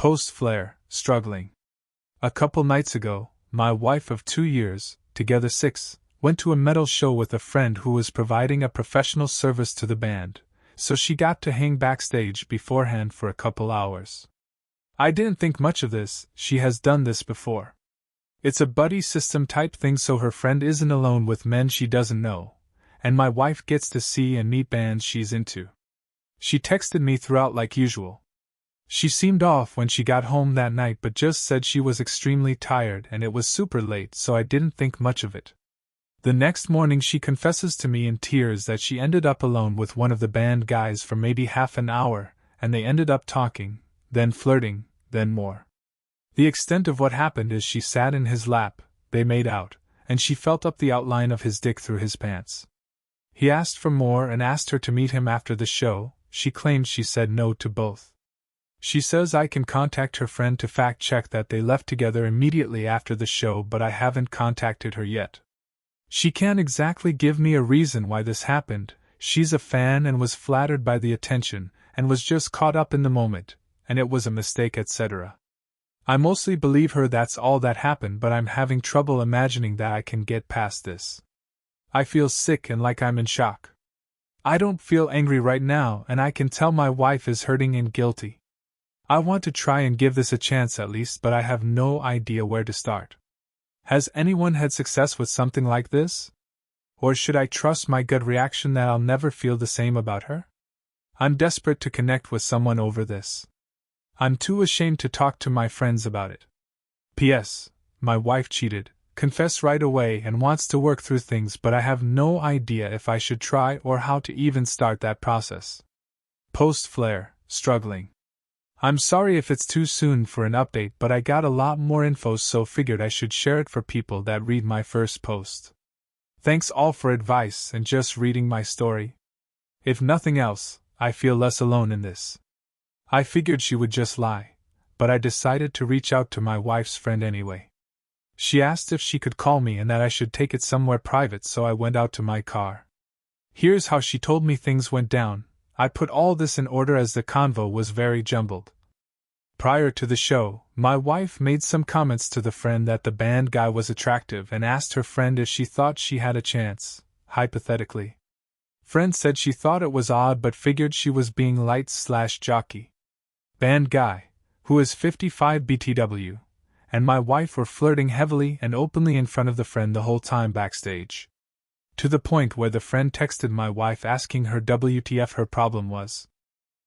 Post-flare, struggling. A couple nights ago, my wife of 2 years, together 6, went to a metal show with a friend who was providing a professional service to the band, so she got to hang backstage beforehand for a couple hours. I didn't think much of this, she has done this before. It's a buddy system type thing so her friend isn't alone with men she doesn't know, and my wife gets to see and meet bands she's into. She texted me throughout like usual. She seemed off when she got home that night but just said she was extremely tired and it was super late so I didn't think much of it. The next morning she confesses to me in tears that she ended up alone with one of the band guys for maybe half an hour, and they ended up talking, then flirting, then more. The extent of what happened is she sat in his lap, they made out, and she felt up the outline of his dick through his pants. He asked for more and asked her to meet him after the show. She claimed she said no to both. She says I can contact her friend to fact-check that they left together immediately after the show, but I haven't contacted her yet. She can't exactly give me a reason why this happened. She's a fan and was flattered by the attention, and was just caught up in the moment, and it was a mistake, etc. I mostly believe her that's all that happened, but I'm having trouble imagining that I can get past this. I feel sick and like I'm in shock. I don't feel angry right now, and I can tell my wife is hurting and guilty. I want to try and give this a chance at least, but I have no idea where to start. Has anyone had success with something like this? Or should I trust my gut reaction that I'll never feel the same about her? I'm desperate to connect with someone over this. I'm too ashamed to talk to my friends about it. P.S. My wife cheated, confessed right away and wants to work through things, but I have no idea if I should try or how to even start that process. Post-flare, struggling. I'm sorry if it's too soon for an update, but I got a lot more info so figured I should share it for people that read my first post. Thanks all for advice and just reading my story. If nothing else, I feel less alone in this. I figured she would just lie, but I decided to reach out to my wife's friend anyway. She asked if she could call me and that I should take it somewhere private, so I went out to my car. Here's how she told me things went down. I put all this in order as the convo was very jumbled. Prior to the show, my wife made some comments to the friend that the band guy was attractive and asked her friend if she thought she had a chance, hypothetically. Friend said she thought it was odd but figured she was being light/jockey. Band guy, who is 55 BTW, and my wife were flirting heavily and openly in front of the friend the whole time backstage. To the point where the friend texted my wife asking her WTF her problem was.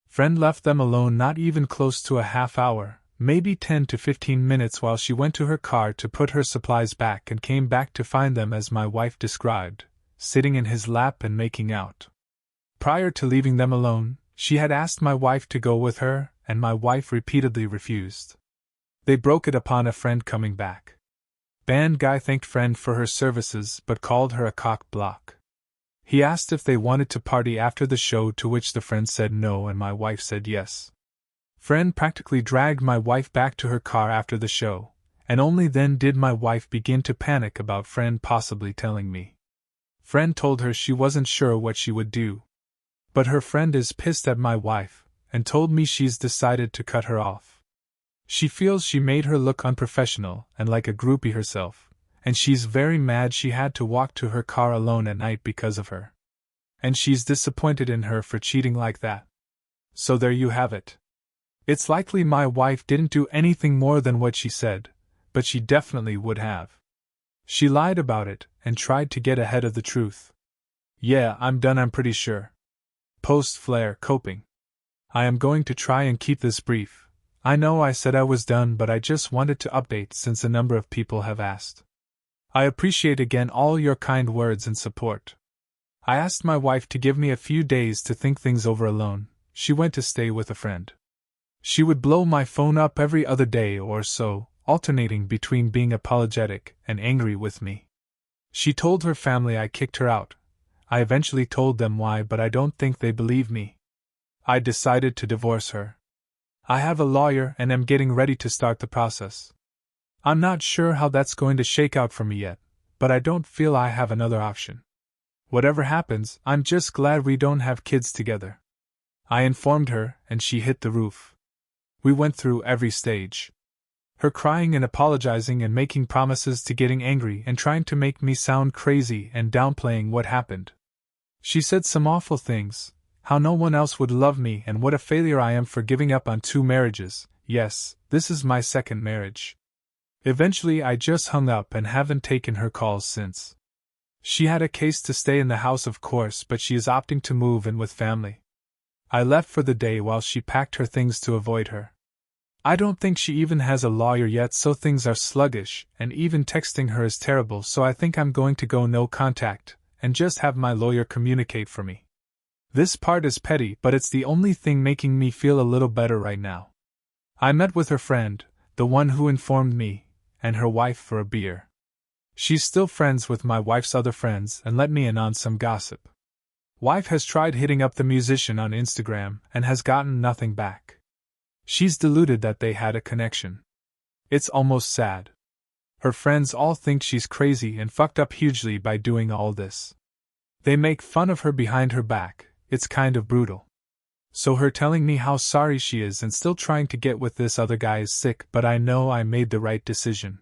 Friend left them alone not even close to a half hour, maybe 10 to 15 minutes, while she went to her car to put her supplies back and came back to find them as my wife described, sitting in his lap and making out. Prior to leaving them alone, she had asked my wife to go with her, and my wife repeatedly refused. They broke it upon a friend coming back. Band guy thanked friend for her services but called her a cock block. He asked if they wanted to party after the show, to which the friend said no and my wife said yes. Friend practically dragged my wife back to her car after the show, and only then did my wife begin to panic about friend possibly telling me. Friend told her she wasn't sure what she would do. But her friend is pissed at my wife, and told me she's decided to cut her off. She feels she made her look unprofessional and like a groupie herself, and she's very mad she had to walk to her car alone at night because of her. And she's disappointed in her for cheating like that. So there you have it. It's likely my wife didn't do anything more than what she said, but she definitely would have. She lied about it and tried to get ahead of the truth. Yeah, I'm done, I'm pretty sure. Post-flare, coping. I am going to try and keep this brief. I know I said I was done, but I just wanted to update since a number of people have asked. I appreciate again all your kind words and support. I asked my wife to give me a few days to think things over alone. She went to stay with a friend. She would blow my phone up every other day or so, alternating between being apologetic and angry with me. She told her family I kicked her out. I eventually told them why, but I don't think they believe me. I decided to divorce her. I have a lawyer and am getting ready to start the process. I'm not sure how that's going to shake out for me yet, but I don't feel I have another option. Whatever happens, I'm just glad we don't have kids together. I informed her, and she hit the roof. We went through every stage. Her crying and apologizing and making promises to getting angry and trying to make me sound crazy and downplaying what happened. She said some awful things, how no one else would love me and what a failure I am for giving up on 2 marriages. Yes, this is my 2nd marriage. Eventually I just hung up and haven't taken her calls since. She had a case to stay in the house of course, but she is opting to move in with family. I left for the day while she packed her things to avoid her. I don't think she even has a lawyer yet, so things are sluggish, and even texting her is terrible, so I think I'm going to go no contact, and just have my lawyer communicate for me. This part is petty, but it's the only thing making me feel a little better right now. I met with her friend, the one who informed me, and her wife for a beer. She's still friends with my wife's other friends and let me in on some gossip. Wife has tried hitting up the musician on Instagram and has gotten nothing back. She's deluded that they had a connection. It's almost sad. Her friends all think she's crazy and fucked up hugely by doing all this. They make fun of her behind her back. It's kind of brutal. So her telling me how sorry she is and still trying to get with this other guy is sick, but I know I made the right decision.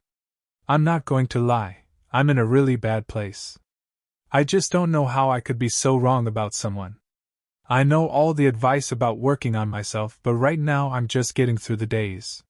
I'm not going to lie, I'm in a really bad place. I just don't know how I could be so wrong about someone. I know all the advice about working on myself, but right now I'm just getting through the days.